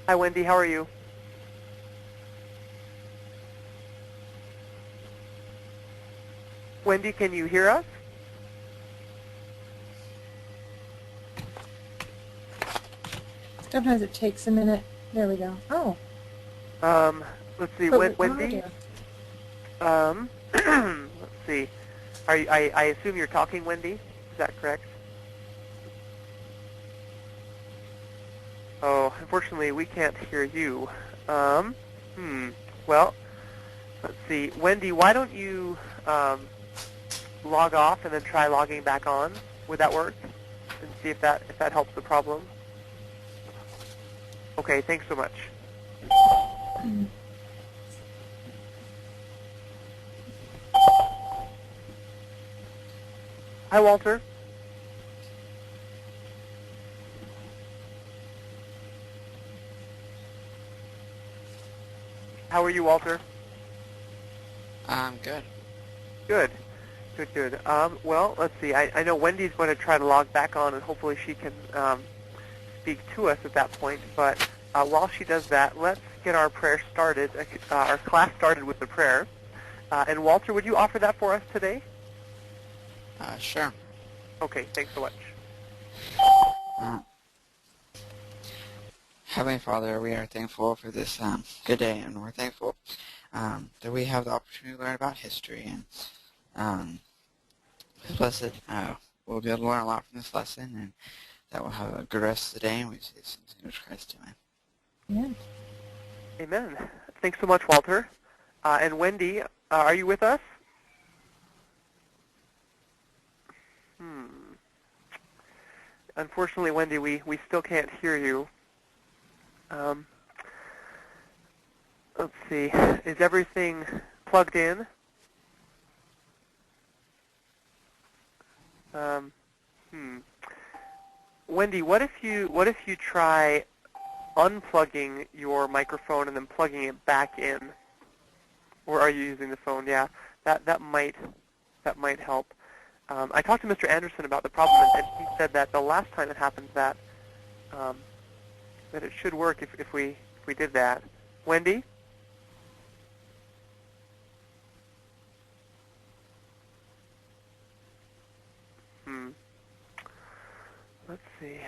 Hi, Wendy. How are you? Wendy, can you hear us? Sometimes it takes a minute. There we go. Oh. Let's see, But Wendy. Let's see. I assume you're talking, Wendy. Is that correct? Oh, unfortunately, we can't hear you. Well, let's see. Wendy, why don't you log off and then try logging back on? Would that work? And see if that helps the problem. Okay, thanks so much. Hi, Walter. How are you, Walter? Good. Good. Good. Well, let's see. I know Wendy's going to try to log back on, and hopefully she can speak to us at that point. But while she does that, let's get our prayer started, our class started with the prayer. And Walter, would you offer that for us today? Sure. Okay, thanks so much. Heavenly Father, we are thankful for this good day, and we're thankful that we have the opportunity to learn about history. And blessed, we'll be able to learn a lot from this lesson, and that we'll have a good rest of the day, and we say this in Jesus Christ, amen. Yeah. Amen. Thanks so much, Walter. And Wendy, are you with us? Unfortunately, Wendy, we still can't hear you. Let's see. Is everything plugged in? Wendy, what if you try unplugging your microphone and then plugging it back in? Or are you using the phone? Yeah, that might help. I talked to Mr. Anderson about the problem, and he said that the last time it happened that it should work if we did that. Wendy? Let's see.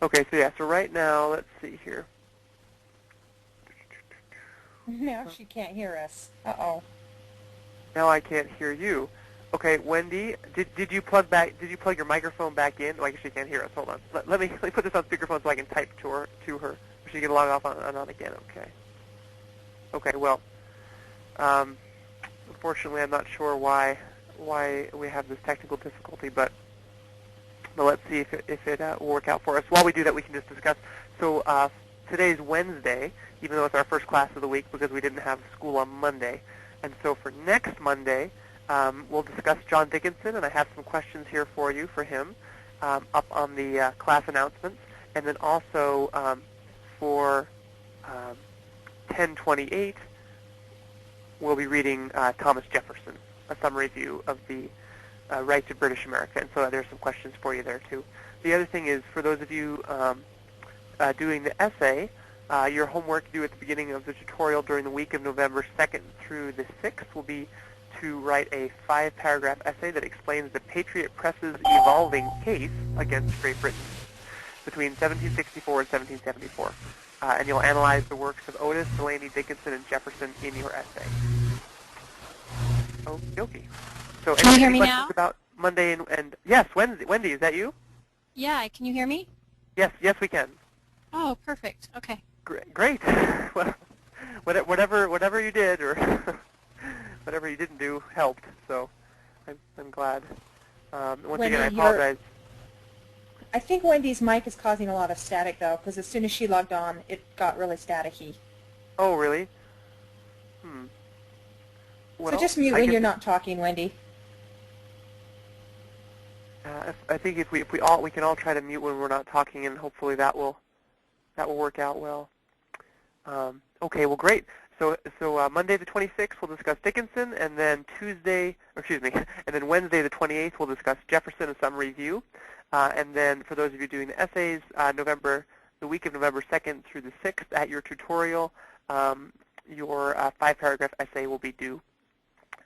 Okay, so right now, let's see here. Now she can't hear us. Uh-oh. Now I can't hear you. Okay, Wendy, did you plug your microphone back in? Oh, I guess she can't hear us. Hold on. Let me put this on speakerphone so I can type to her. She can log off on again. Okay. Okay. Well, unfortunately, I'm not sure why we have this technical difficulty, but let's see if it will work out for us. While we do that, we can just discuss. So today's Wednesday, even though it's our first class of the week because we didn't have school on Monday, and so for next Monday. We'll discuss John Dickinson, and I have some questions here for him, up on the class announcements. And then also for 1028, we'll be reading Thomas Jefferson, a summary view of the rights of British America. And so there's some questions for you there, too. The other thing is, for those of you doing the essay, your homework due at the beginning of the tutorial during the week of November 2nd through the 6th will be to write a 5-paragraph essay that explains the Patriot Press's evolving case against Great Britain between 1764 and 1774. And you'll analyze the works of Otis, Dulany, Dickinson, and Jefferson in your essay. Okay. So Can you hear any me questions now? about Monday and yes, Wendy, is that you? Yeah, can you hear me? Yes, we can. Oh, perfect. Okay. Great. Well, whatever you did or whatever you didn't do helped. So I'm glad. Once Wendy, again, I apologize. I think Wendy's mic is causing a lot of static, though, because as soon as she logged on, it got really staticky. Oh, really? Well, So just mute when you're not talking, Wendy. I think if we can all try to mute when we're not talking, and hopefully that will work out well. Okay, well, great. So Monday the 26th we'll discuss Dickinson, and then and then Wednesday the 28th we'll discuss Jefferson and some review, and then for those of you doing the essays, November the week of November 2nd through the 6th at your tutorial, your 5-paragraph essay will be due.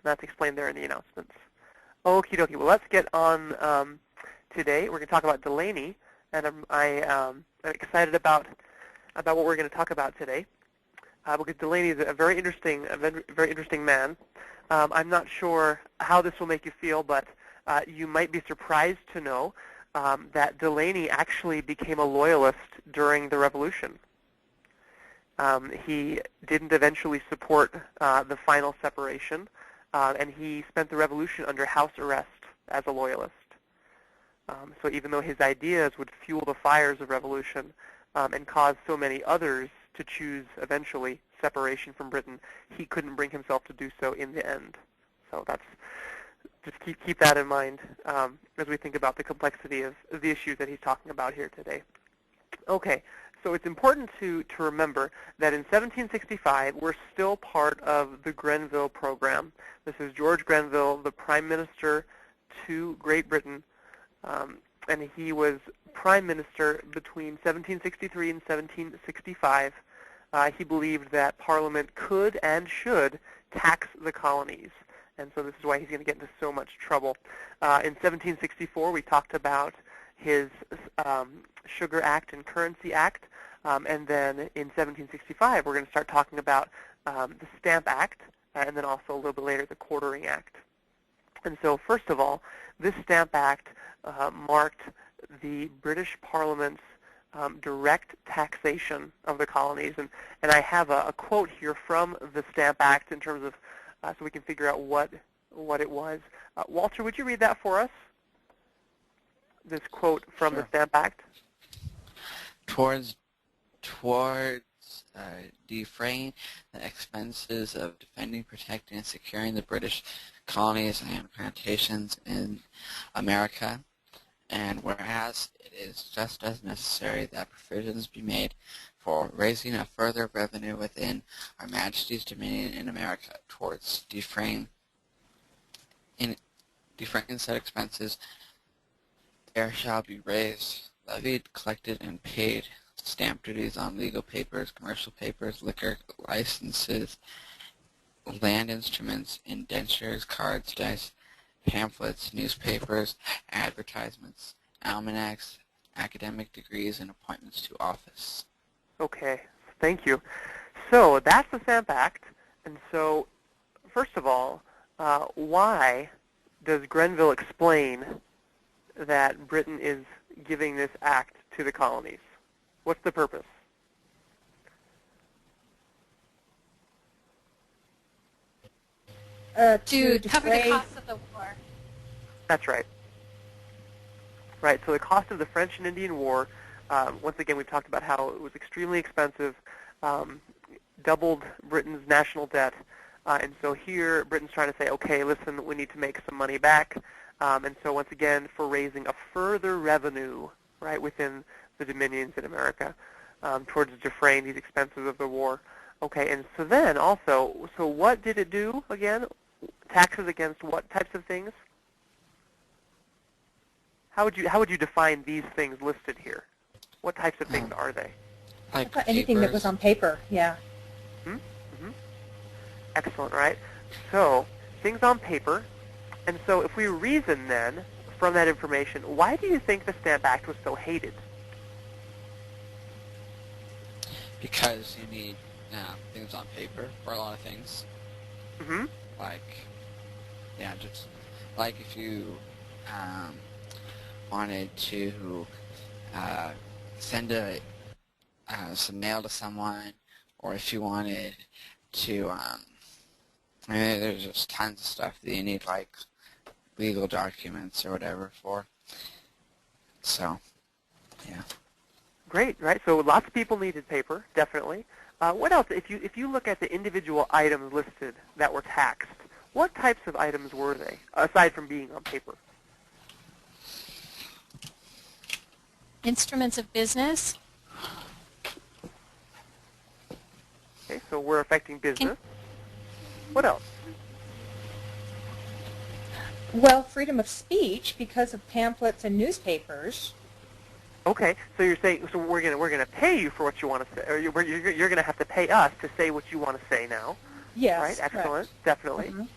That's explained there in the announcements. Okie dokie. Well, let's get on today. We're going to talk about Dulany, and I'm excited about what we're going to talk about today. Because Dulany is a very interesting man. I'm not sure how this will make you feel, but you might be surprised to know that Dulany actually became a loyalist during the Revolution. He didn't eventually support the final separation, and he spent the Revolution under house arrest as a loyalist. So even though his ideas would fuel the fires of revolution and cause so many others to choose eventually separation from Britain, he couldn't bring himself to do so in the end. So that's just keep that in mind as we think about the complexity of the issues that he's talking about here today. Okay, so it's important to remember that in 1765 we're still part of the Grenville program. This is George Grenville, the Prime Minister to Great Britain, and he was Prime Minister between 1763 and 1765. He believed that Parliament could and should tax the colonies, and so this is why he's going to get into so much trouble. In 1764, we talked about his Sugar Act and Currency Act, and then in 1765, we're going to start talking about the Stamp Act, and then also a little bit later, the Quartering Act. And so first of all, this Stamp Act marked the British Parliament's direct taxation of the colonies. And I have a quote here from the Stamp Act in terms of, so we can figure out what it was. Walter, would you read that for us? This quote from the Stamp Act. Towards defraying the expenses of defending, protecting, and securing the British colonies and plantations in America, and whereas it is just as necessary that provisions be made for raising a further revenue within Our Majesty's dominion in America towards defraying said expenses, there shall be raised, levied, collected, and paid stamp duties on legal papers, commercial papers, liquor licenses, land instruments, indentures, cards, dice, pamphlets, newspapers, advertisements, almanacs, academic degrees, and appointments to office. Okay, thank you. So that's the Stamp Act. And so, first of all, why does Grenville explain that Britain is giving this act to the colonies? What's the purpose? To cover the costs of the war. That's right. Right, so the cost of the French and Indian War, once again, we've talked about how it was extremely expensive, doubled Britain's national debt, and so here Britain's trying to say, okay, listen, we need to make some money back, and so once again, for raising a further revenue, right, within the dominions in America, towards defraying these expenses of the war. Okay, and so then also, so what did it do again? Taxes against what types of things? How would you define these things listed here? What types of things are they? Like anything that was on paper, yeah. Mm-hmm. Excellent, right? So, things on paper. And so if we reason then from that information, why do you think the Stamp Act was so hated? Because you need things on paper for a lot of things. Mm-hmm. Like, yeah, just like if you wanted to send some mail to someone, or if you wanted to, I mean, there's just tons of stuff that you need, like legal documents or whatever for. So, yeah. Great, right? So lots of people needed paper, definitely. What else? If you look at the individual items listed that were taxed, what types of items were they, aside from being on paper? Instruments of business. Okay, so we're affecting business. What else? Well, freedom of speech because of pamphlets and newspapers. Okay, so you're saying we're gonna pay you for what you want to say, or you're gonna have to pay us to say what you want to say now, right? Yes, Excellent, correct. definitely. Mhm.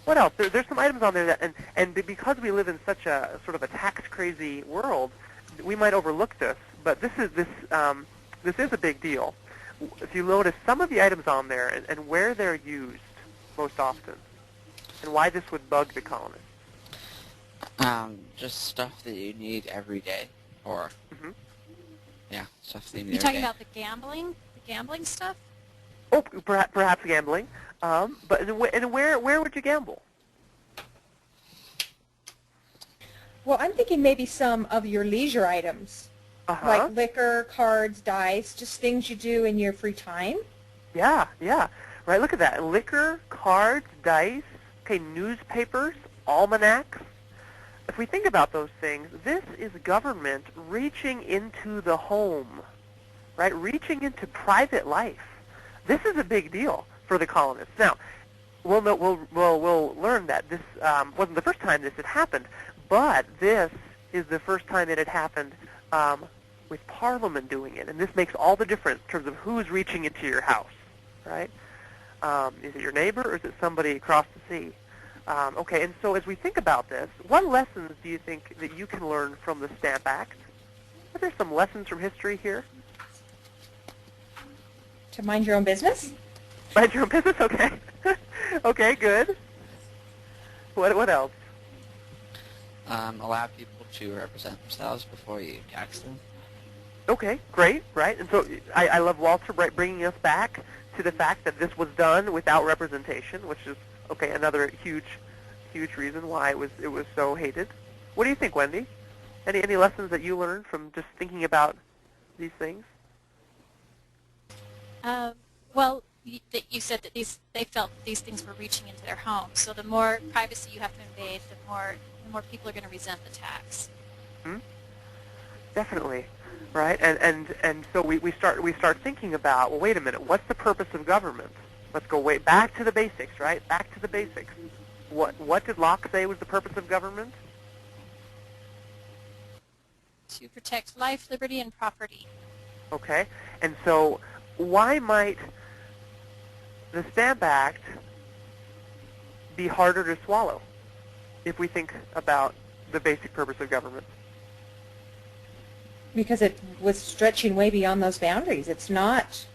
What else? There's some items on there that, and because we live in such a sort of a tax crazy world, we might overlook this, but this is a big deal. If you notice some of the items on there and where they're used most often, and why this would bug the colonists. Just stuff that you need every day, or Mm-hmm. yeah, stuff that you need You every talking day. about the gambling stuff? Oh, perhaps gambling. But and where would you gamble? Well, I'm thinking maybe some of your leisure items, Uh-huh. like liquor, cards, dice, just things you do in your free time. Yeah, yeah. Right, look at that. Liquor, cards, dice, okay, newspapers, almanacs. If we think about those things, this is government reaching into the home, right? Reaching into private life. This is a big deal for the colonists. Now, we'll learn that this wasn't the first time this had happened, but this is the first time it had happened with Parliament doing it, and this makes all the difference in terms of who's reaching into your house, right? Is it your neighbor or is it somebody across the sea? Okay, and so as we think about this, what lessons do you think that you can learn from the Stamp Act? Are there some lessons from history here? To mind your own business? Mind your own business? Okay. Okay, good. What else? Allow people to represent themselves before you tax them. Okay, great, right? And so I love Walter bringing us back to the fact that this was done without representation, which is, okay, another huge reason why it was so hated. What do you think, Wendy? Any lessons that you learned from just thinking about these things? Well, you said that they felt that these things were reaching into their homes. So the more privacy you have to invade, the more people are going to resent the tax. Hmm? Definitely, right? And so we start thinking about, well, wait a minute, what's the purpose of government? Let's go way back to the basics, right? Back to the basics. What did Locke say was the purpose of government? To protect life, liberty, and property. Okay, and so why might the Stamp Act be harder to swallow if we think about the basic purpose of government? Because it was stretching way beyond those boundaries. It's not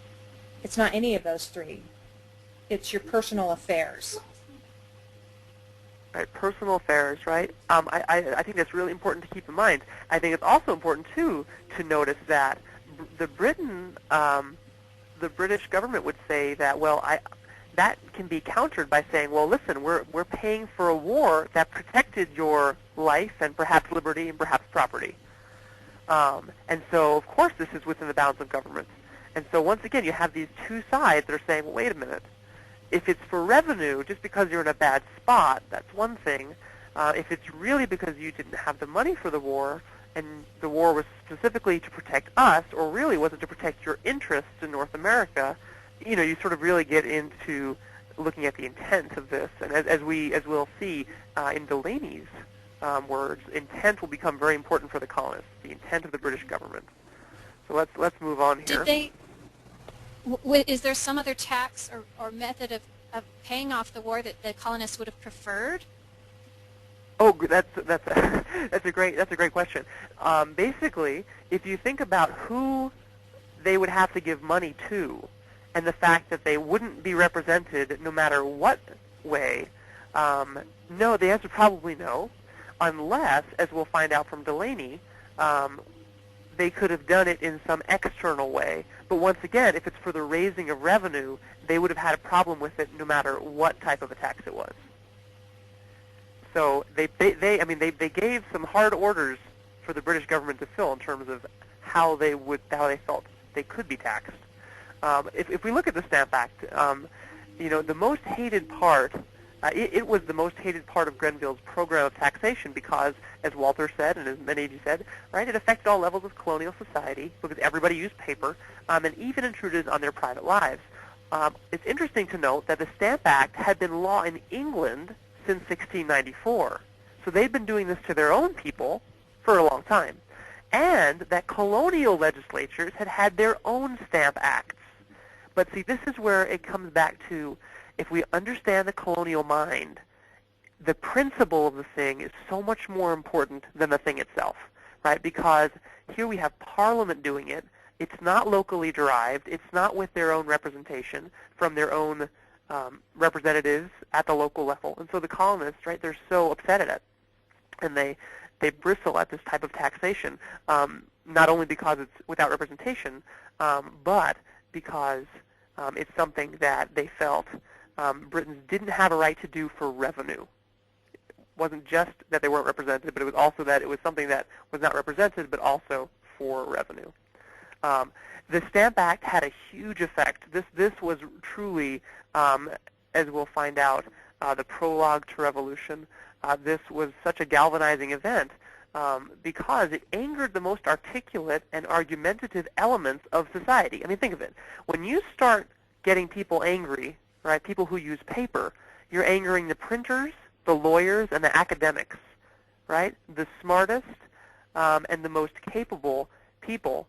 any of those three. It's your personal affairs. Right, personal affairs, right? I think that's really important to keep in mind. I think it's also important, too, to notice that the British government would say that, well, that can be countered by saying, well, listen, we're paying for a war that protected your life and perhaps liberty and perhaps property. And so, of course, this is within the bounds of government. And so, once again, you have these two sides that are saying, well, wait a minute. If it's for revenue, just because you're in a bad spot, that's one thing. If it's really because you didn't have the money for the war, and the war was specifically to protect us, or really wasn't to protect your interests in North America, you sort of really get into looking at the intent of this. And as we'll see in Dulany's words, intent will become very important for the colonists, the intent of the British government. So let's move on here. Is there some other tax or method of paying off the war that the colonists would have preferred? Oh, that's a great question. Basically, if you think about who they would have to give money to, and the fact that they wouldn't be represented no matter what way, no, the answer probably no, unless, as we'll find out from Dulany, they could have done it in some external way. But once again, if it's for the raising of revenue, they would have had a problem with it no matter what type of a tax it was. So they gave some hard orders for the British government to fill in terms of how they felt they could be taxed. If we look at the Stamp Act, the most hated part, it was the most hated part of Grenville's program of taxation because, as Walter said, and as many of you said, right, it affected all levels of colonial society because everybody used paper, and even intruded on their private lives. It's interesting to note that the Stamp Act had been law in England since 1694. So they'd been doing this to their own people for a long time. and that colonial legislatures had had their own stamp acts. But see, this is where it comes back to, if we understand the colonial mind, the principle of the thing is so much more important than the thing itself, right? Because here we have Parliament doing it. It's not locally derived. It's not with their own representation from their own representatives at the local level. And so the colonists, right, they're so upset at it. And they bristle at this type of taxation, not only because it's without representation, but because it's something that they felt Britons didn't have a right to do for revenue. It wasn't just that they weren't represented, but it was also that it was something that was not represented, but also for revenue. The Stamp Act had a huge effect. This was truly, as we'll find out, the prologue to revolution. This was such a galvanizing event because it angered the most articulate and argumentative elements of society. I mean, think of it. When you start getting people angry, right, people who use paper, you're angering the printers, the lawyers, and the academics, right? The smartest and the most capable people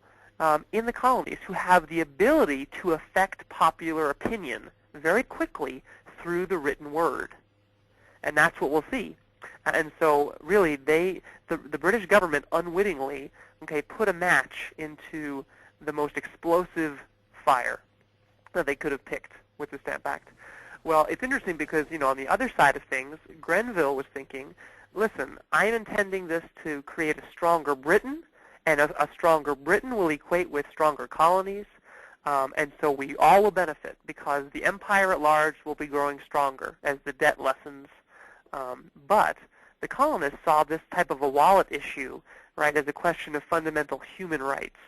in the colonies who have the ability to affect popular opinion very quickly through the written word. And that's what we'll see. And so really the British government unwittingly, okay, put a match into the most explosive fire that they could have picked with the Stamp Act. Well, it's interesting because, you know, on the other side of things, Grenville was thinking, listen, I'm intending this to create a stronger Britain, and a stronger Britain will equate with stronger colonies, and so we all will benefit because the empire at large will be growing stronger as the debt lessens. But the colonists saw this type of a wallet issue, right, as a question of fundamental human rights.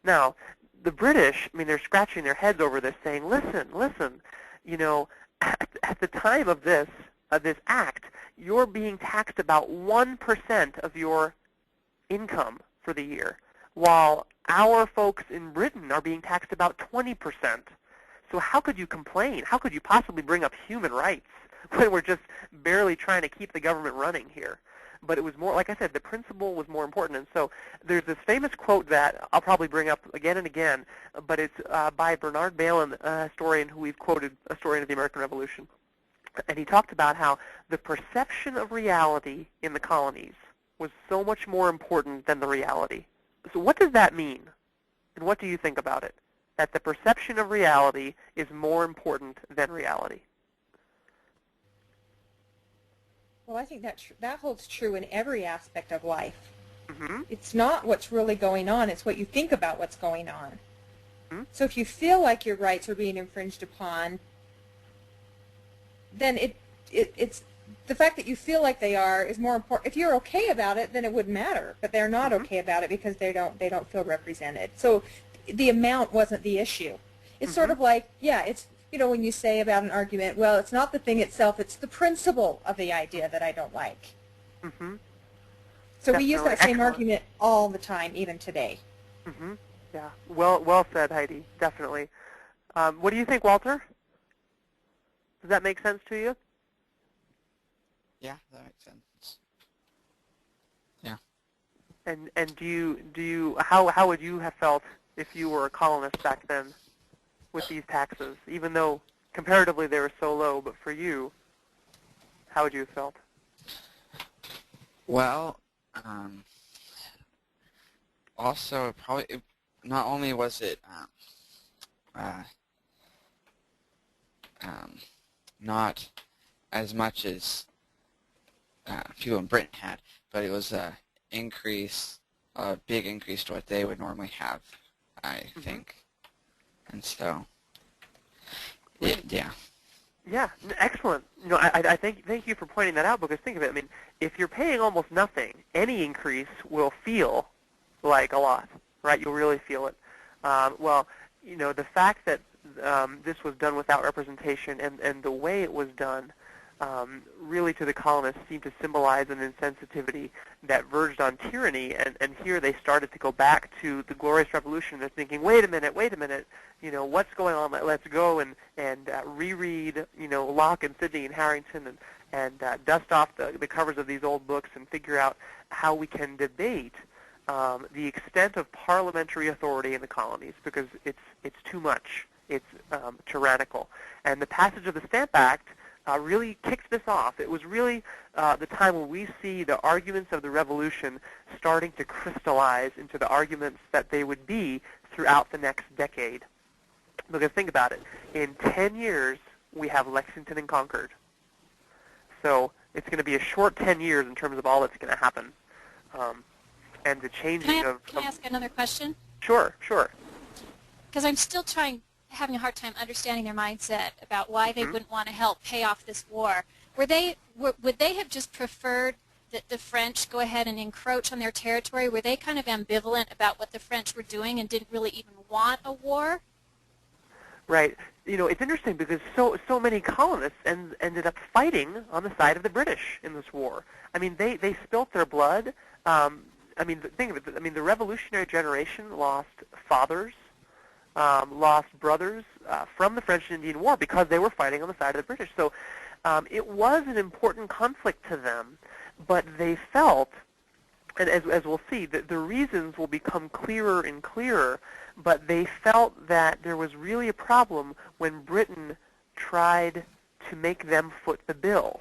Now, the British, I mean, they're scratching their heads over this, saying, listen, you know, at the time of this act, you're being taxed about 1% of your income for the year, while our folks in Britain are being taxed about 20%. So how could you complain? How could you possibly bring up human rights when we're just barely trying to keep the government running here? But it was more, like I said, the principle was more important. And so there's this famous quote that I'll probably bring up again and again, but it's by Bernard Bailyn, a historian who we've quoted, a historian of the American Revolution. And he talked about how the perception of reality in the colonies was so much more important than the reality. So what does that mean? And what do you think about it? That the perception of reality is more important than reality. Well, I think that holds true in every aspect of life. Mm-hmm. It's not what's really going on, it's what you think about what's going on. Mm-hmm. So if you feel like your rights are being infringed upon, then it's the fact that you feel like they are is more important. If you're okay about it, then it wouldn't matter. But they're not Mm-hmm. okay about it because they don't feel represented. So the amount wasn't the issue. It's sort of like, yeah, it's, you know, when you say about an argument, well, it's not the thing itself, it's the principle of the idea that I don't like. Mm-hmm. So we use that Definitely. same argument all the time, even today. Mm-hmm. Yeah. Well said, Heidi. Definitely. What do you think, Walter? Does that make sense to you? Yeah, that makes sense. Yeah. And do you how would you have felt if you were a colonist back then with these taxes, even though comparatively they were so low? But for you, how would you have felt? Well, also probably not only was it not as much as people in Britain had, but it was a big increase to what they would normally have, I think. And so, yeah. Yeah, excellent. You know, I thank you for pointing that out, because think of it. I mean, if you're paying almost nothing, any increase will feel like a lot, right? You'll really feel it. Well, you know, the fact that this was done without representation and the way it was done really to the colonists seemed to symbolize an insensitivity that verged on tyranny, and here they started to go back to the Glorious Revolution. They're thinking, wait a minute, you know, what's going on? Let's go and reread, you know, Locke and Sidney and Harrington and dust off the covers of these old books and figure out how we can debate the extent of parliamentary authority in the colonies, because it's too much. It's tyrannical. And the passage of the Stamp Act really kicked this off. It was really the time when we see the arguments of the Revolution starting to crystallize into the arguments that they would be throughout the next decade. Because think about it. In 10 years, we have Lexington and Concord. So it's going to be a short 10 years in terms of all that's going to happen. And the changing of... Can I ask another question? Sure, sure. Because I'm still having a hard time understanding their mindset about why they wouldn't want to help pay off this war. Would they have just preferred that the French go ahead and encroach on their territory? Were they kind of ambivalent about what the French were doing and didn't really even want a war? Right. It's interesting because so many colonists ended up fighting on the side of the British in this war. I mean, they spilt their blood. Think of it. The Revolutionary generation lost fathers, lost brothers from the French and Indian War because they were fighting on the side of the British. So it was an important conflict to them, but they felt, and as we'll see, the reasons will become clearer and clearer, but they felt that there was really a problem when Britain tried to make them foot the bill.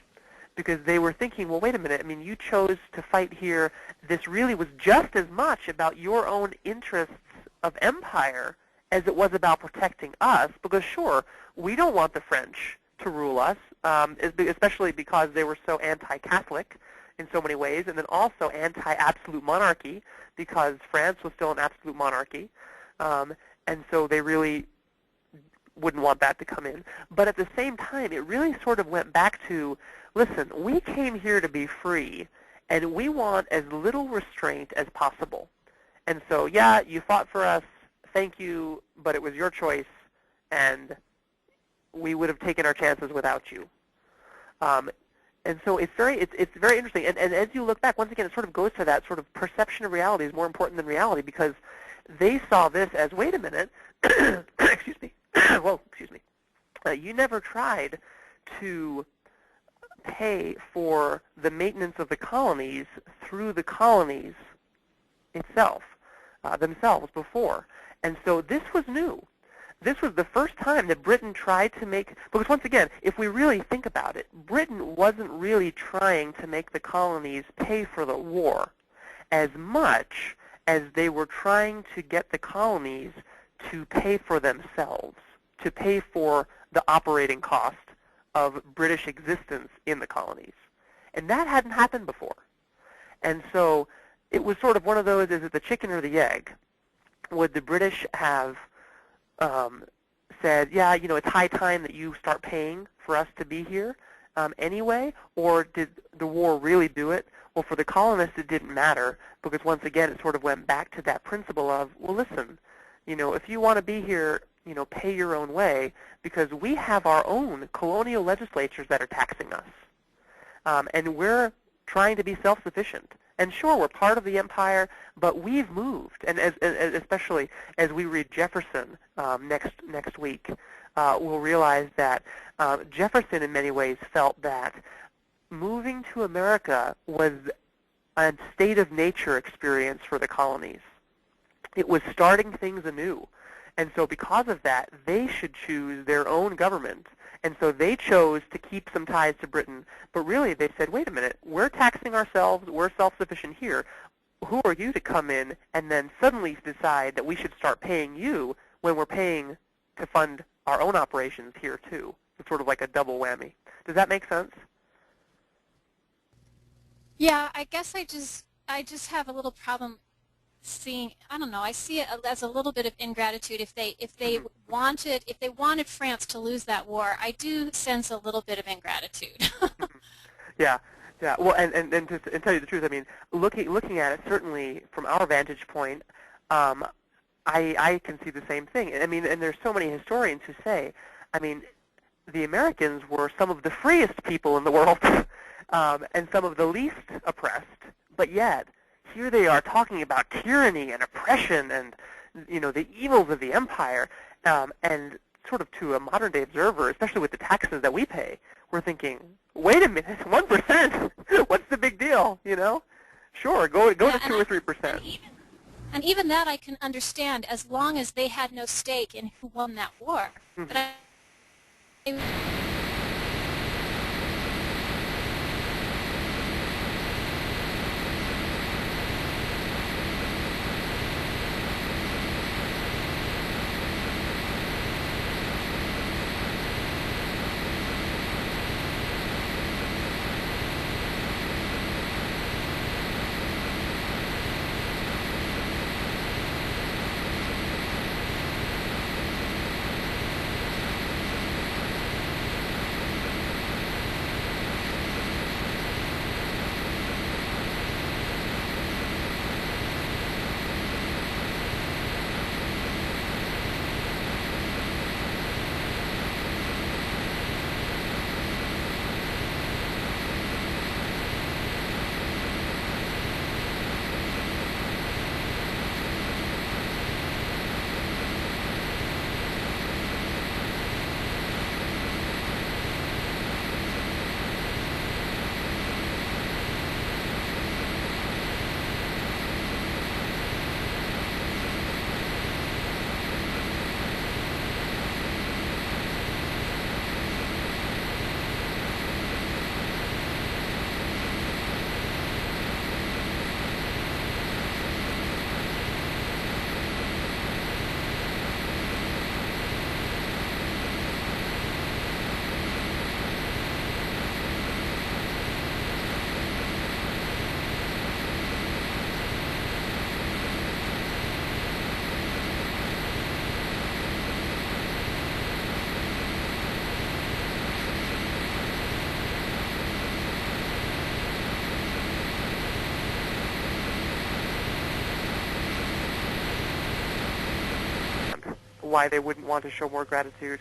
Because they were thinking, well, wait a minute, you chose to fight here. This really was just as much about your own interests of empire as it was about protecting us, because sure, we don't want the French to rule us, especially because they were so anti-Catholic in so many ways, and then also anti-absolute monarchy, because France was still an absolute monarchy, and so they really wouldn't want that to come in. But at the same time, it really sort of went back to, listen, we came here to be free, and we want as little restraint as possible. And so, yeah, you fought for us, thank you, but it was your choice, and we would have taken our chances without you. And so it's very interesting. And as you look back, once again, it sort of goes to that sort of perception of reality is more important than reality, because they saw this as, wait a minute, excuse me, whoa, excuse me, you never tried to pay for the maintenance of the colonies through the colonies themselves before. And so this was new. This was the first time that Britain tried to make, because once again, if we really think about it, Britain wasn't really trying to make the colonies pay for the war as much as they were trying to get the colonies to pay for themselves, to pay for the operating cost of British existence in the colonies. And that hadn't happened before. And so it was sort of one of those, is it the chicken or the egg? Would the British have said, yeah, it's high time that you start paying for us to be here anyway? Or did the war really do it? Well, for the colonists, it didn't matter, because once again, it sort of went back to that principle of, well, listen, if you want to be here, pay your own way, because we have our own colonial legislatures that are taxing us. And we're trying to be self-sufficient. And sure, we're part of the empire, but we've moved. And especially as we read Jefferson next week, we'll realize that Jefferson in many ways felt that moving to America was a state of nature experience for the colonies. It was starting things anew. And so because of that, they should choose their own government. And so they chose to keep some ties to Britain. But really, they said, wait a minute, we're taxing ourselves, we're self-sufficient here. Who are you to come in and then suddenly decide that we should start paying you when we're paying to fund our own operations here too? It's sort of like a double whammy. Does that make sense? Yeah, I guess I just have a little problem seeing, I don't know, I see it as a little bit of ingratitude. If they wanted France to lose that war, I do sense a little bit of ingratitude. Yeah. Well, and to tell you the truth, looking at it, certainly from our vantage point, I can see the same thing. And there's so many historians who say, the Americans were some of the freest people in the world, and some of the least oppressed, but yet here they are talking about tyranny and oppression and the evils of the empire, and sort of to a modern-day observer, especially with the taxes that we pay, we're thinking, wait a minute, 1%? What's the big deal? Sure, go to 2 or 3%. And even that I can understand as long as they had no stake in who won that war. But I why they wouldn't want to show more gratitude.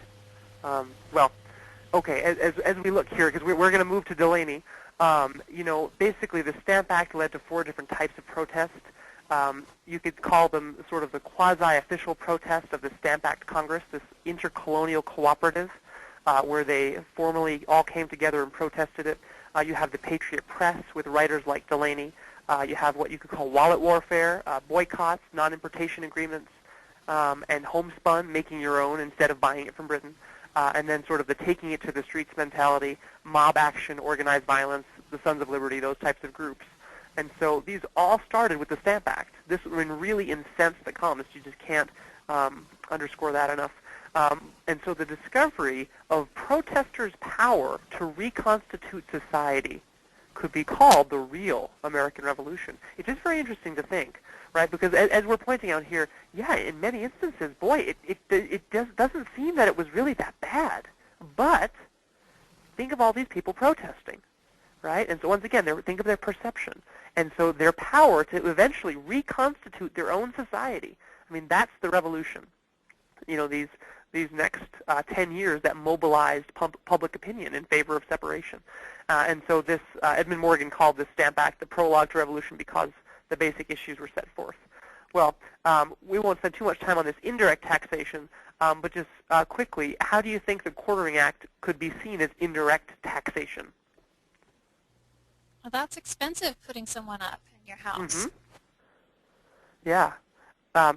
Well, okay, as we look here, because we're going to move to Dulany, you know, basically the Stamp Act led to 4 different types of protest. You could call them sort of the quasi-official protest of the Stamp Act Congress, this intercolonial cooperative, where they formally all came together and protested it. You have the Patriot Press with writers like Dulany. You have what you could call wallet warfare, boycotts, non-importation agreements, and homespun, making your own instead of buying it from Britain. And then sort of the taking it to the streets mentality, mob action, organized violence, the Sons of Liberty, those types of groups. And so these all started with the Stamp Act. This really incensed the colonists. You just can't underscore that enough. And so the discovery of protesters' power to reconstitute society could be called the real American Revolution. It's just very interesting to think, right? Because as we're pointing out here, yeah, in many instances, boy, it doesn't seem that it was really that bad. But think of all these people protesting, right? And so once again, think of their perception. And so their power to eventually reconstitute their own society. I mean, that's the revolution. You know, these next 10 years that mobilized public opinion in favor of separation. And so this, Edmund Morgan called this Stamp Act the prologue to revolution because the basic issues were set forth. Well, we won't spend too much time on this indirect taxation, but just quickly, how do you think the Quartering Act could be seen as indirect taxation? Well, that's expensive, putting someone up in your house. Mm-hmm. Yeah.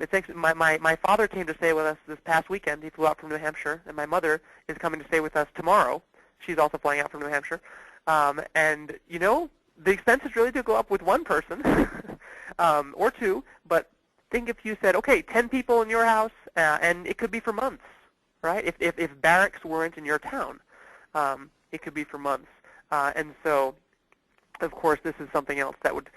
It's actually, my father came to stay with us this past weekend. He flew out from New Hampshire, and my mother is coming to stay with us tomorrow. She's also flying out from New Hampshire. And, you know, the expenses really do go up with one person or two, but think if you said, okay, 10 people in your house, and it could be for months, right? If barracks weren't in your town, it could be for months. And so, of course, this is something else that would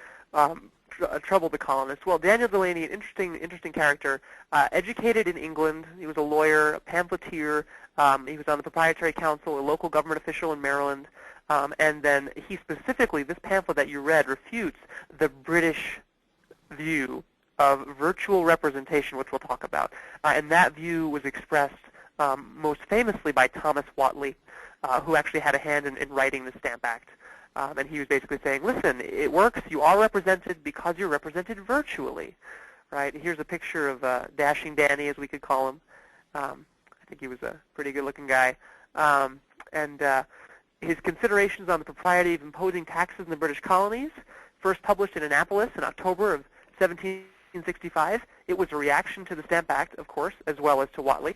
trouble the colonists. Well, Daniel Dulany, an interesting character, educated in England. He was a lawyer, a pamphleteer. He was on the Proprietary Council, a local government official in Maryland. And then he specifically, this pamphlet that you read, refutes the British view of virtual representation, which we'll talk about. And that view was expressed most famously by Thomas Whately, who actually had a hand in writing the Stamp Act. And he was basically saying, listen, it works. You are represented because you're represented virtually, right? Here's a picture of Dashing Danny, as we could call him. I think he was a pretty good-looking guy. And his considerations on the propriety of imposing taxes in the British colonies, first published in Annapolis in October of 17 1865. It was a reaction to the Stamp Act, of course, as well as to Whatley.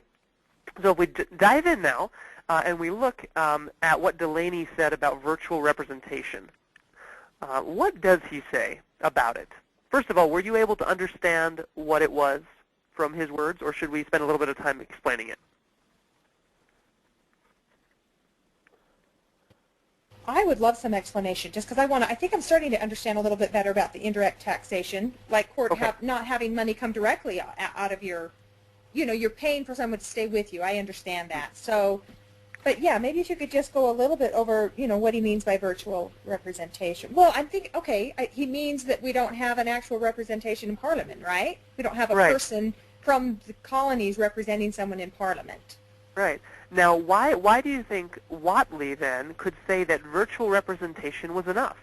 So if we dive in now and we look at what Dulany said about virtual representation, what does he say about it? First of all, were you able to understand what it was from his words, or should we spend a little bit of time explaining it? I would love some explanation, just because I think I'm starting to understand a little bit better about the indirect taxation, like not having money come directly out of your, you're paying for someone to stay with you. I understand that. So, but yeah, maybe if you could just go a little bit over, what he means by virtual representation. Well, I'm thinking, he means that we don't have an actual representation in Parliament, right? We don't have a person from the colonies representing someone in Parliament. Right. Now, why do you think Whatley then could say that virtual representation was enough?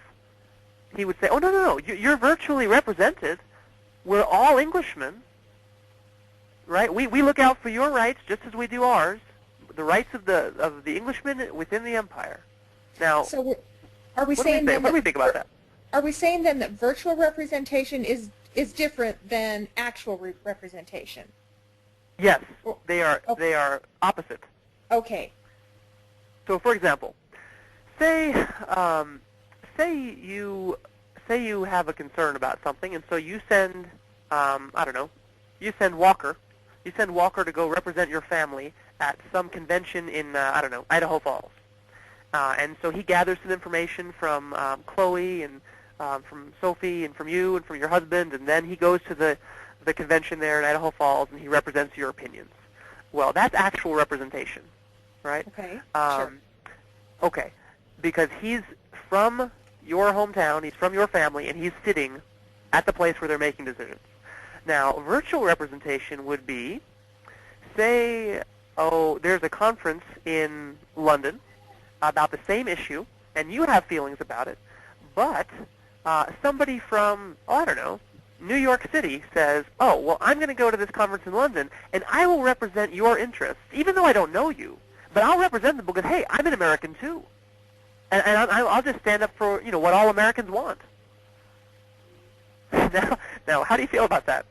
He would say, oh, no, you're virtually represented. We're all Englishmen, right? We look out for your rights just as we do ours, the rights of the Englishmen within the empire. Now, so are we saying then what do we think about that? Are we saying then that virtual representation is different than actual representation? Yes, they are opposite. Okay. So, for example, say you have a concern about something, and so you send you send Walker to go represent your family at some convention in Idaho Falls, and so he gathers some information from Chloe and from Sophie and from you and from your husband, and then he goes to the convention there in Idaho Falls, and he represents your opinions. Well, that's actual representation, right? Okay, sure. Okay, because he's from your hometown, he's from your family, and he's sitting at the place where they're making decisions. Now, virtual representation would be, say, there's a conference in London about the same issue, and you have feelings about it, but somebody from, New York City says, oh, well, I'm going to go to this conference in London, and I will represent your interests, even though I don't know you. But I'll represent them because, hey, I'm an American too. And I'll just stand up for, what all Americans want. Now, how do you feel about that?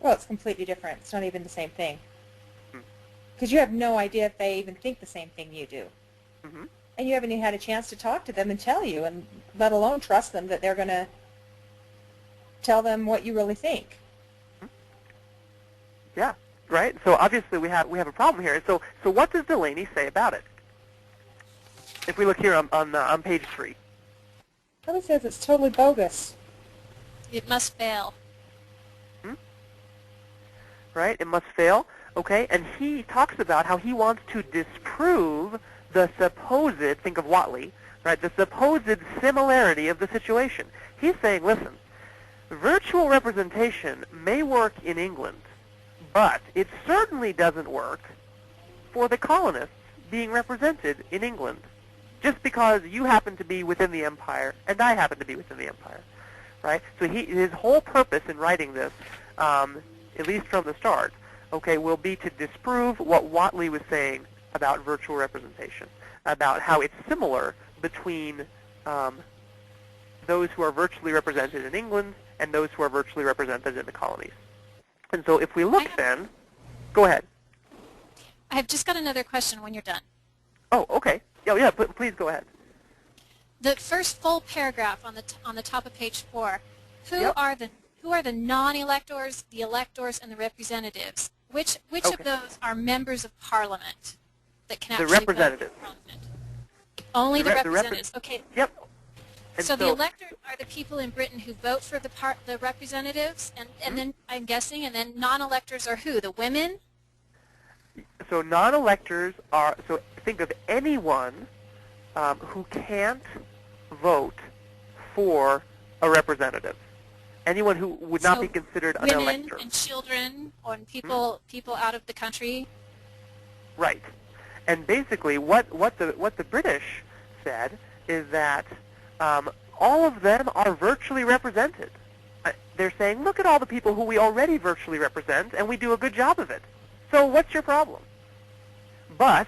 Well, it's completely different. It's not even the same thing. Because you have no idea if they even think the same thing you do. Mm-hmm. And you haven't even had a chance to talk to them and tell you, and let alone trust them that they're going to tell them what you really think. Yeah, right. So obviously we have a problem here. So what does Dulany say about it? If we look here on page 3. Probably says it's totally bogus. It must fail. Right, it must fail. Okay, and he talks about how he wants to disprove the supposed, think of Whatley, right, the supposed similarity of the situation. He's saying, listen, virtual representation may work in England, but it certainly doesn't work for the colonists being represented in England, just because you happen to be within the empire and I happen to be within the empire, right? So his whole purpose in writing this, at least from the start, will be to disprove what Whatley was saying about virtual representation, about how it's similar between those who are virtually represented in England and those who are virtually represented in the colonies. And so if we look then, go ahead. I have just got another question when you're done. Oh, okay. Yeah, please go ahead. The first full paragraph on the top of page 4, who Yep. are the non-electors, the electors, and the representatives? Which of those are members of Parliament that can actually representatives. vote in Parliament? Only the representatives. Okay. Yep. And So the electors are the people in Britain who vote for the representatives, and then I'm guessing, and then non-electors are who? The women? So non-electors are, so think of anyone who can't vote for a representative. Anyone who would not be considered an women elector. and children, or people out of the country. Right. And basically what the British said is that all of them are virtually represented. They're saying, look at all the people who we already virtually represent, and we do a good job of it. So what's your problem? But,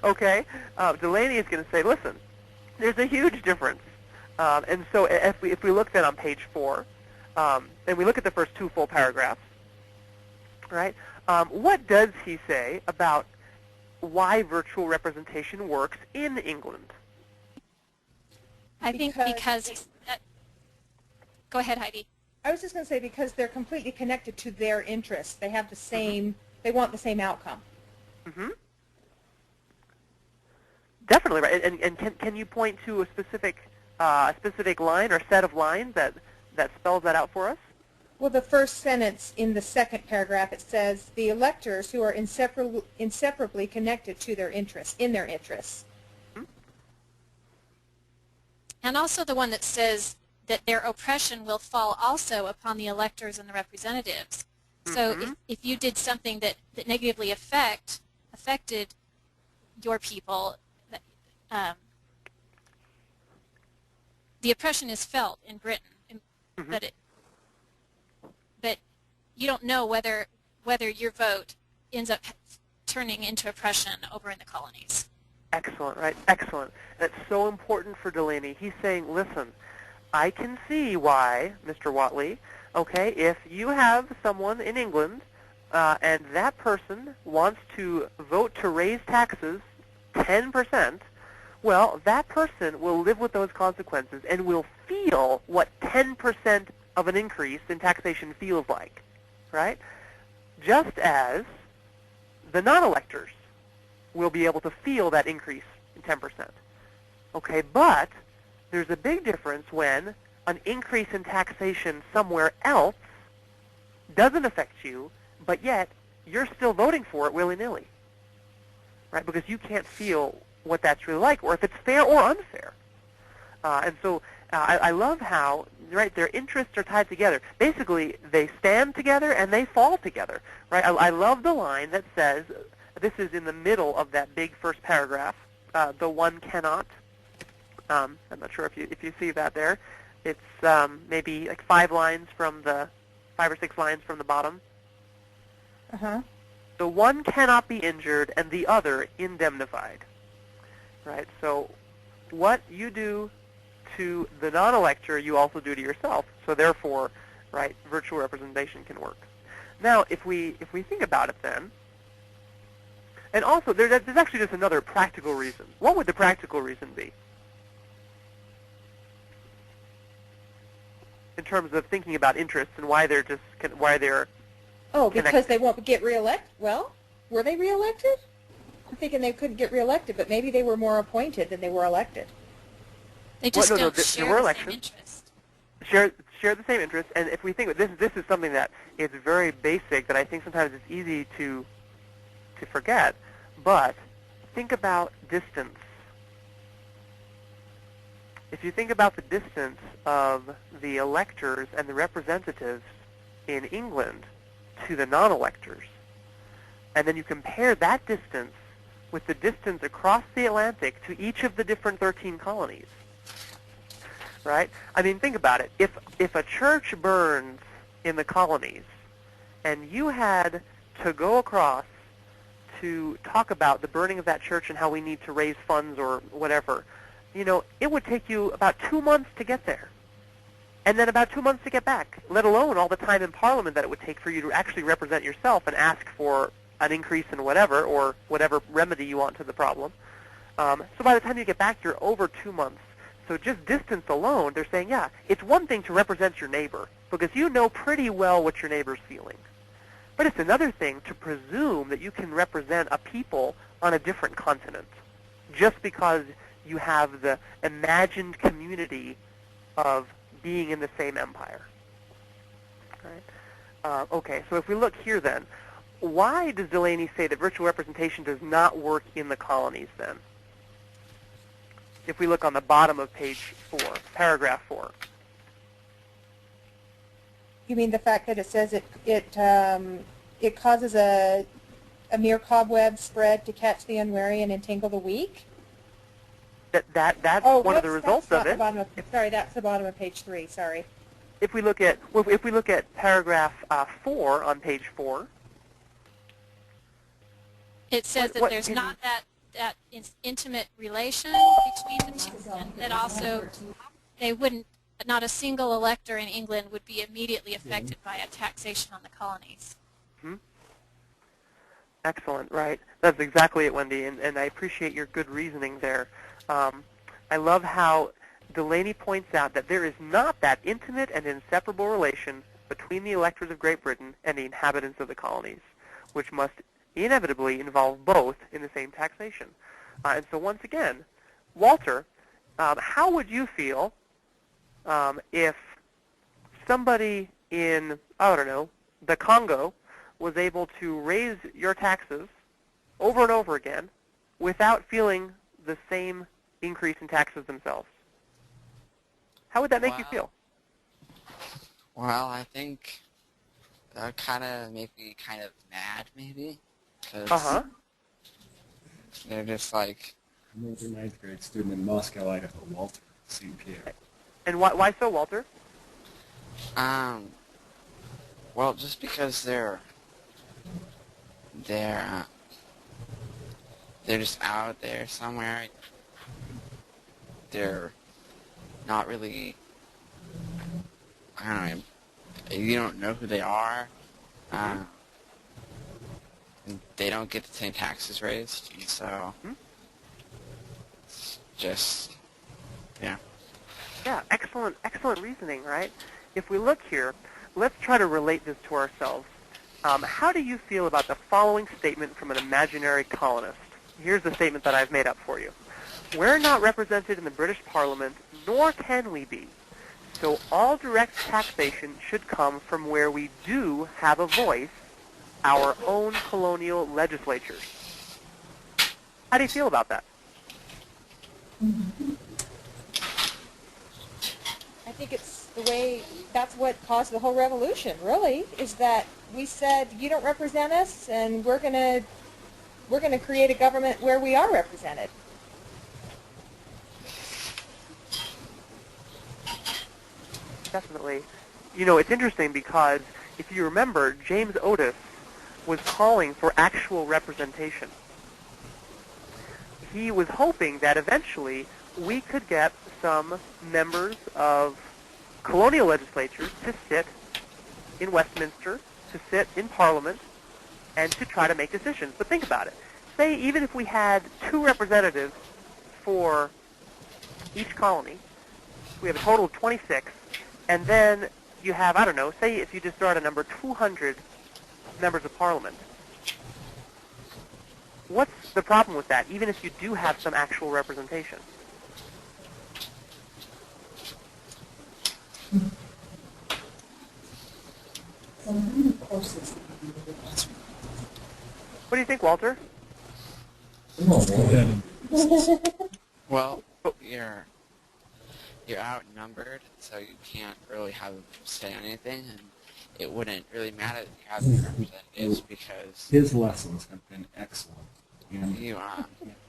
Dulany is going to say, listen, there's a huge difference. And so if we look then on page 4, and we look at the first two full paragraphs, right? What does he say about why virtual representation works in England? I think because go ahead, Heidi. I was just going to say because they're completely connected to their interests. They have the same, they want the same outcome. Mm-hmm. Definitely right. And can you point to a specific line or set of lines that spells that out for us? Well, the first sentence in the second paragraph, it says, the electors who are inseparably connected to their interests, in their interests. Mm-hmm. And also the one that says that their oppression will fall also upon the electors and the representatives. So if you did something that negatively affected your people, the oppression is felt in Britain, but you don't know whether your vote ends up turning into oppression over in the colonies. Excellent, right? Excellent. That's so important for Dulany. He's saying, listen, I can see why, Mr. Whatley, okay, if you have someone in England and that person wants to vote to raise taxes 10%, well, that person will live with those consequences and will feel what 10% of an increase in taxation feels like, right? Just as the non-electors will be able to feel that increase in 10%. Okay, but there's a big difference when an increase in taxation somewhere else doesn't affect you, but yet you're still voting for it willy-nilly, right? Because you can't feel what that's really like, or if it's fair or unfair. And so I love how, right, their interests are tied together. Basically, they stand together and they fall together, right? I love the line that says, this is in the middle of that big first paragraph, the one cannot. I'm not sure if you see that there. It's maybe like 5 or 6 lines from the bottom. The one cannot be injured and the other indemnified. Right? So what you do to the non-elector, you also do to yourself. So therefore, right, virtual representation can work. Now, if we think about it then, and also there's actually just another practical reason. What would the practical reason be? In terms of thinking about interests and why they're because they won't get reelected. Well, were they reelected? I'm thinking they couldn't get reelected, but maybe they were more appointed than they were elected. They just don't there were share the elections. same interest. Share the same interest, and if we think of this is something that is very basic that I think sometimes it's easy to forget, but think about distance. If you think about the distance of the electors and the representatives in England to the non-electors, and then you compare that distance with the distance across the Atlantic to each of the different 13 colonies, right? I mean, think about it. If a church burns in the colonies and you had to go across to talk about the burning of that church and how we need to raise funds or whatever, you know, it would take you about 2 months to get there, and then about 2 months to get back, let alone all the time in Parliament that it would take for you to actually represent yourself and ask for an increase in whatever, or whatever remedy you want to the problem. So by the time you get back, you're over 2 months. So just distance alone, they're saying, yeah, it's one thing to represent your neighbor, because you know pretty well what your neighbor's feeling. But it's another thing to presume that you can represent a people on a different continent, just because you have the imagined community of being in the same empire. Right? Okay, so if we look here then, why does Dulany say that virtual representation does not work in the colonies then? If we look on the bottom of page 4, paragraph 4. You mean the fact that it says it causes a mere cobweb spread to catch the unwary and entangle the weak? That's one of the results of it. Sorry, that's the bottom of page 3. Sorry. If we look at paragraph 4 on page 4, it says that there's not that intimate relation between the two, and that also they wouldn't not a single elector in England would be immediately affected by a taxation on the colonies. Hmm? Excellent, right. That's exactly it, Wendy, and I appreciate your good reasoning there. I love how Dulany points out that there is not that intimate and inseparable relation between the electors of Great Britain and the inhabitants of the colonies, which must inevitably involve both in the same taxation. And so once again, Walter, how would you feel if somebody in, I don't know, the Congo was able to raise your taxes over and over again without feeling the same increase in taxes themselves? How would that make you feel? Well, I think that would kind of make me kind of mad, maybe, because they're just like... Another ninth grade student in Moscow, Idaho, Walter, St. Pierre. And why so, Walter? Well, just because they're just out there somewhere. They're not really, I don't know, you don't know who they are. And they don't get the same taxes raised, and so it's just, yeah. Yeah, excellent reasoning, right? If we look here, let's try to relate this to ourselves. How do you feel about the following statement from an imaginary colonist? Here's the statement that I've made up for you. We're not represented in the British Parliament, nor can we be. So all direct taxation should come from where we do have a voice, our own colonial legislatures. How do you feel about that? I think it's the way, that's what caused the whole revolution, really, is that we said, you don't represent us, and we're gonna create a government where we are represented. Definitely. You know, it's interesting because if you remember, James Otis was calling for actual representation. He was hoping that eventually we could get some members of colonial legislatures to sit in Westminster, to sit in Parliament, and to try to make decisions. But think about it. Say even if we had 2 representatives for each colony, we have a total of 26, and then you have, I don't know, say if you just start a number 200 members of Parliament. What's the problem with that, even if you do have some actual representation? What do you think, Walter? Well, you're outnumbered, so you can't really have say anything, and it wouldn't really matter that you have your representatives because His lessons have been excellent. And you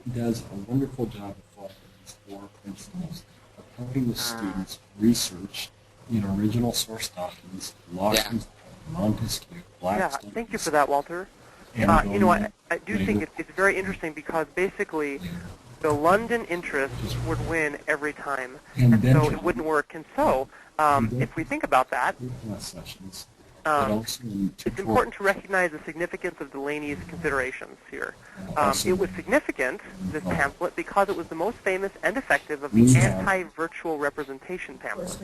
he does a wonderful job of following these 4 principles of helping the students research original source documents, Lawson's, Montesquieu, Blackstone. Thank you for that, Walter. You know, I do think it's very interesting because basically the London interests would win every time, and so it wouldn't work. And so, if we think about that, it's important to recognize the significance of Dulany's considerations here. It was significant, this pamphlet, because it was the most famous and effective of the anti-virtual representation pamphlets.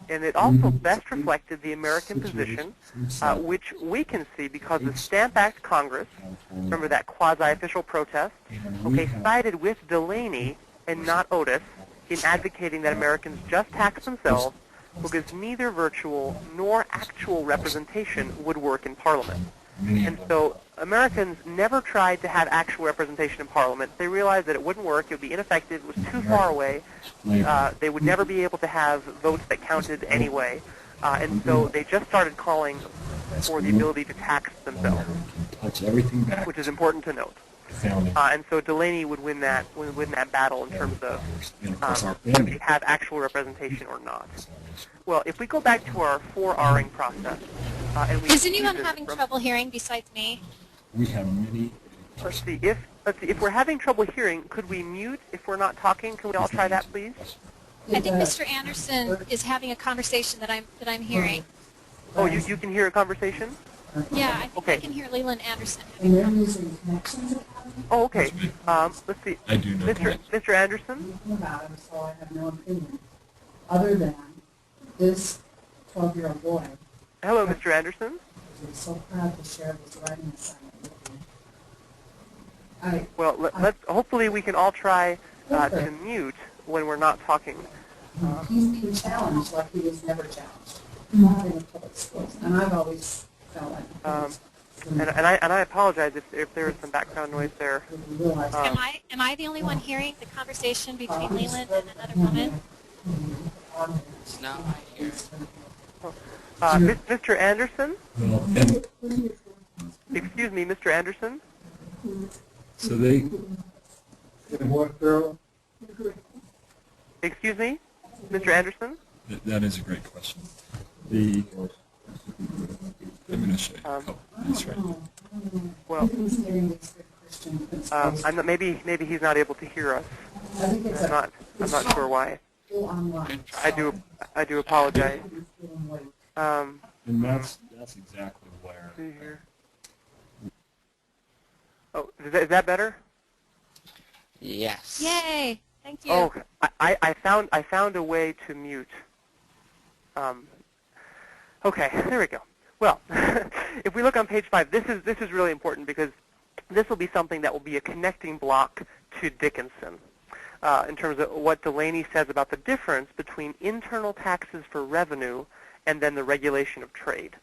And it also best reflected the American position, which we can see because the Stamp Act Congress, remember that quasi-official protest, sided with Dulany and not Otis in advocating that Americans just tax themselves because neither virtual nor actual representation would work in Parliament. And so Americans never tried to have actual representation in Parliament. They realized that it wouldn't work, it would be ineffective, it was too far away, they would never be able to have votes that counted anyway, and so they just started calling for the ability to tax themselves, which is important to note. And so Dulany would win that battle in terms of whether they have actual representation or not. Well, if we go back to our 4Ring process, and we is anyone having trouble hearing besides me? We have many. Let's see. If we're having trouble hearing, could we mute if we're not talking? Can we all try that, please? I think Mr. Anderson is having a conversation that I'm hearing. Oh, you can hear a conversation? Yeah, I think Okay. I can hear Leland Anderson. And they're using connections. Oh, okay. Let's see. I do know Mr. Anderson? About him, so I have no opinion. Other than this 12-year-old boy Hello, Mr. Anderson. is so proud to share this writing assignment with me. Well, let's. Hopefully, we can all try to mute when we're not talking. He's being challenged like he was never challenged in the public schools, and I've always felt like. And I apologize if there is some background noise there. Am I the only one hearing the conversation between Leland and another woman? No, I hear. Mr. Anderson? Well, and Excuse me, Mr. Anderson? so they, Excuse me, Mr. Anderson? that is a great question. I'm going to show you a couple of these right here. Well, I'm not, maybe he's not able to hear us. I'm not sure why. I do apologize. And that's exactly where. See here. Oh, is that better? Yes. Yay! Thank you. Oh, I found a way to mute. Okay, there we go. Well, if we look on page 5, this is really important because this will be something that will be a connecting block to Dickinson in terms of what Dulany says about the difference between internal taxes for revenue and then the regulation of trade.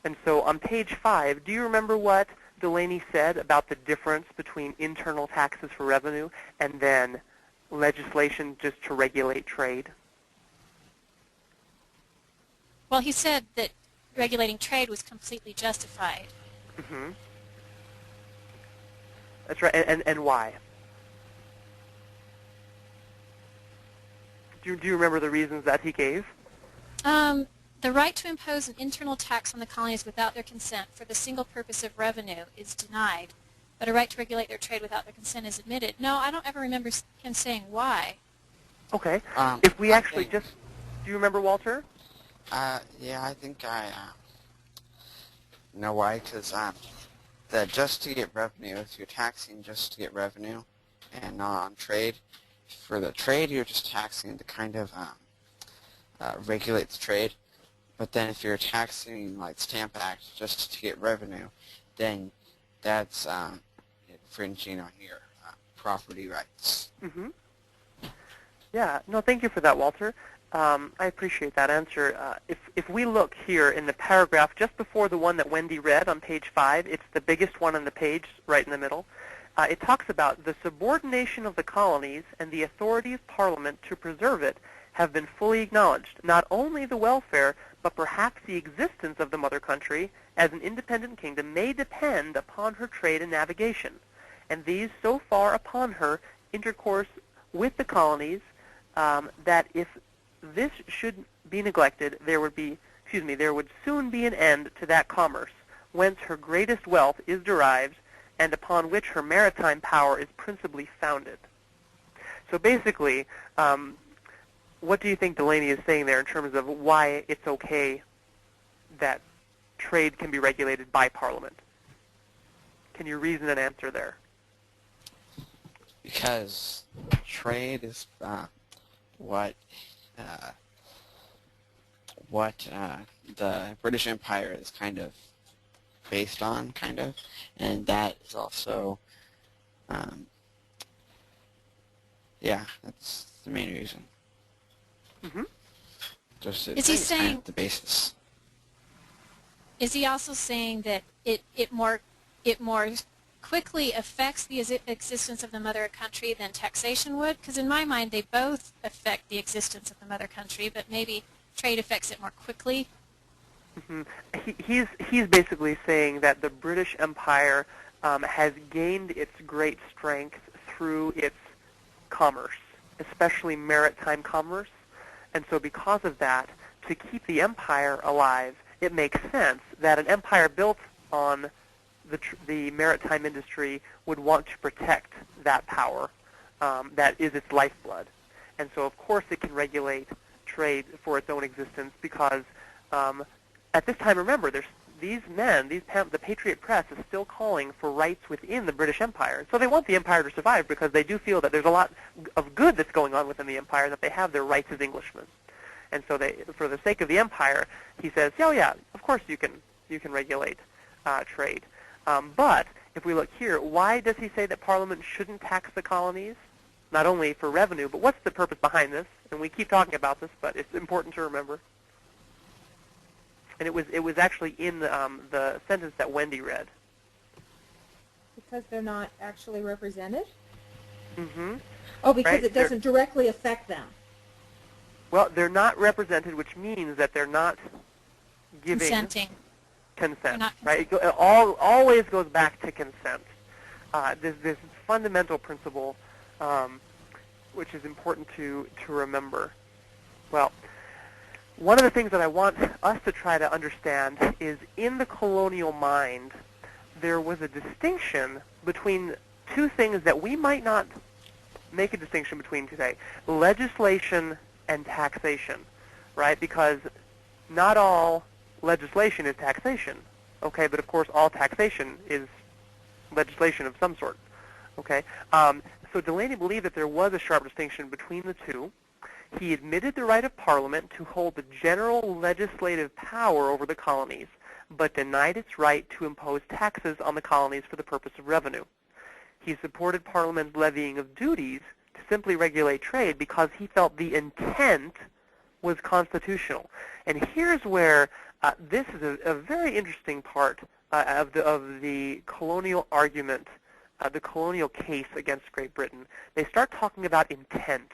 And so on page 5, do you remember what Dulany said about the difference between internal taxes for revenue and then legislation just to regulate trade? Well, he said that regulating trade was completely justified. Mm-hmm. That's right. And why? Do you remember the reasons that he gave? The right to impose an internal tax on the colonies without their consent for the single purpose of revenue is denied, but a right to regulate their trade without their consent is admitted. No, I don't ever remember him saying why. Okay. If we actually do you remember, Walter? Yeah, I think I know why, because that just to get revenue, if you're taxing just to get revenue and not on trade, for the trade you're just taxing to kind of regulate the trade. But then if you're taxing like Stamp Act just to get revenue, then that's infringing on your property rights. Mm-hmm. Yeah. No, thank you for that, Walter. I appreciate that answer. If we look here in the paragraph just before the one that Wendy read on page 5, it's the biggest one on the page, right in the middle. It talks about the subordination of the colonies and the authority of Parliament to preserve it have been fully acknowledged, not only the welfare, but perhaps the existence of the mother country as an independent kingdom may depend upon her trade and navigation, and these so far upon her intercourse with the colonies that if this should be neglected, there would soon be an end to that commerce, whence her greatest wealth is derived, and upon which her maritime power is principally founded. So basically, what do you think Dulany is saying there in terms of why it's okay that trade can be regulated by Parliament? Can you reason and answer there? Because trade is what the British Empire is kind of based on, and that is also, yeah, that's the main reason. Mm-hmm. Just Is he saying kind of the basis? Is he also saying that it more quickly affects the existence of the mother country than taxation would? Because in my mind, they both affect the existence of the mother country, but maybe trade affects it more quickly. Mm-hmm. He's basically saying that the British Empire has gained its great strength through its commerce, especially maritime commerce. And so because of that, to keep the empire alive, it makes sense that an empire built on the maritime industry would want to protect that power that is its lifeblood. And so, of course, it can regulate trade for its own existence because at this time, remember, the Patriot Press is still calling for rights within the British Empire. So they want the empire to survive because they do feel that there's a lot of good that's going on within the empire, that they have their rights as Englishmen. And so for the sake of the empire, he says, oh yeah, of course you can regulate trade. But if we look here, why does he say that Parliament shouldn't tax the colonies? Not only for revenue, but what's the purpose behind this? And we keep talking about this, but it's important to remember. And it was actually in the sentence that Wendy read. Because they're not actually represented? Mm-hmm. Oh, because right? it doesn't directly affect them. Well, they're not represented, which means that they're not giving Consenting. consent. Not right? It always goes back to consent. This fundamental principle, which is important to remember. Well, one of the things that I want us to try to understand is in the colonial mind, there was a distinction between two things that we might not make a distinction between today: legislation and taxation, right? Because not all legislation is taxation, okay? But of course, all taxation is legislation of some sort, okay? So Dulany believed that there was a sharp distinction between the two. He admitted the right of Parliament to hold the general legislative power over the colonies, but denied its right to impose taxes on the colonies for the purpose of revenue. He supported Parliament's levying of duties to simply regulate trade because he felt the intent was constitutional. And here's where this is a very interesting part of the colonial argument, the colonial case against Great Britain. They start talking about intent.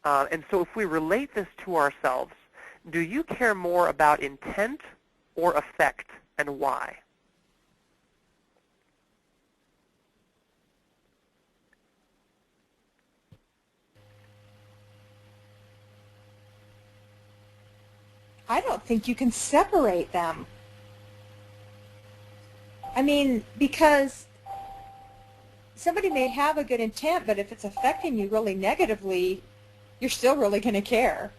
And so if we relate this to ourselves, do you care more about intent or effect, and why? I don't think you can separate them. I mean, because somebody may have a good intent, but if it's affecting you really negatively, you're still really going to care.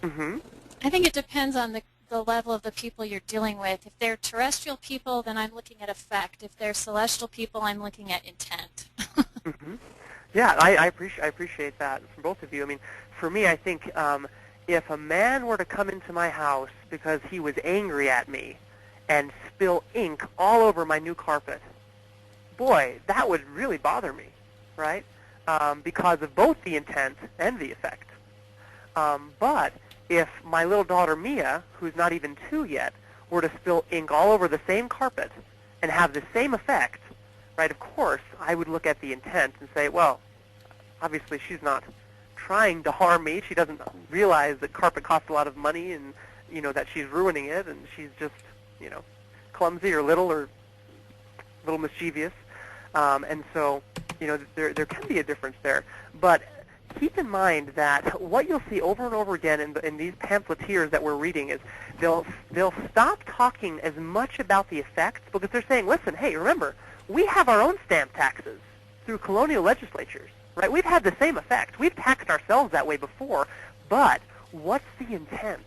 Mm-hmm. I think it depends on the level of the people you're dealing with. If they're terrestrial people, then I'm looking at effect. If they're celestial people, I'm looking at intent. Mm-hmm. Yeah, I appreciate that from both of you. I mean, for me, I think if a man were to come into my house because he was angry at me and spill ink all over my new carpet, boy, that would really bother me, right? Because of both the intent and the effect. But if my little daughter Mia, who's not even 2 yet, were to spill ink all over the same carpet and have the same effect, right, of course, I would look at the intent and say, well, obviously she's not trying to harm me. She doesn't realize that carpet costs a lot of money and, you know, that she's ruining it, and she's just, you know, clumsy or a little mischievous. And so, you know, there can be a difference there. But keep in mind that what you'll see over and over again in these pamphleteers that we're reading is they'll stop talking as much about the effects because they're saying, listen, hey, remember, we have our own stamp taxes through colonial legislatures, right? We've had the same effect. We've taxed ourselves that way before, but what's the intent?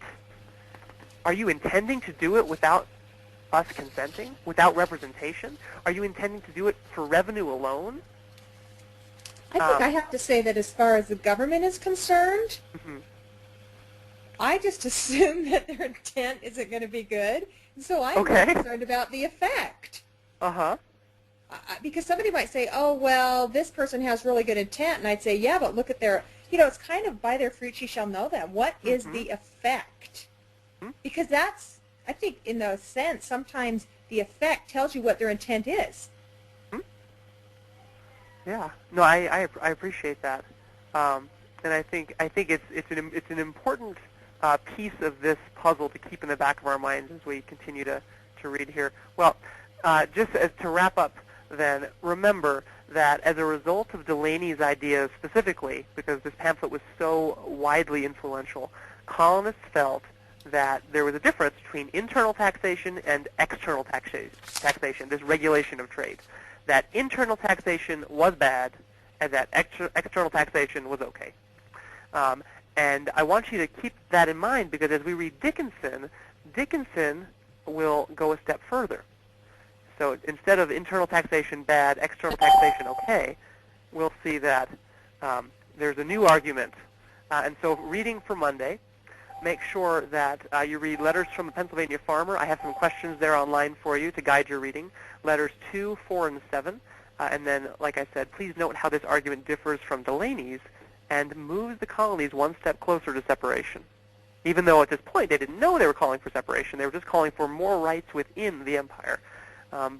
Are you intending to do it without us consenting, without representation? Are you intending to do it for revenue alone? I think I have to say that as far as the government is concerned, Mm-hmm. I just assume that their intent isn't going to be good, and so I'm Okay. concerned about the effect. Uh-huh. Because somebody might say, oh, well, this person has really good intent, and I'd say, yeah, but look at their, you know, it's kind of by their fruits ye shall know them. What is the effect? Mm-hmm. Because that's, I think, in a sense, sometimes the effect tells you what their intent is. Yeah, no, I appreciate that, and I think it's an important piece of this puzzle to keep in the back of our minds as we continue to read here. Well, just as to wrap up, then remember that as a result of Dulany's ideas specifically, because this pamphlet was so widely influential, colonists felt that there was a difference between internal taxation and external taxation, this regulation of trade. That internal taxation was bad, and that external taxation was okay. And I want you to keep that in mind, because as we read Dickinson, Dickinson will go a step further. So instead of internal taxation bad, external taxation okay, we'll see that there's a new argument. And so reading for Monday, make sure that you read Letters from a Pennsylvania Farmer. I have some questions there online for you to guide your reading. Letters 2, 4, and 7. And then, like I said, please note how this argument differs from Dulany's and moves the colonies one step closer to separation. Even though at this point they didn't know they were calling for separation, they were just calling for more rights within the empire.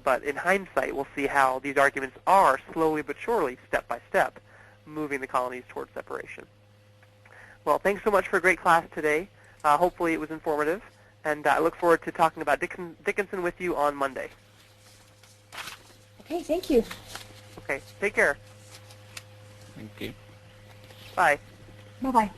But in hindsight, we'll see how these arguments are slowly but surely, step by step, moving the colonies towards separation. Well, thanks so much for a great class today. Hopefully it was informative, and I look forward to talking about Dickinson with you on Monday. Okay, thank you. Okay, take care. Thank you. Bye. Bye-bye.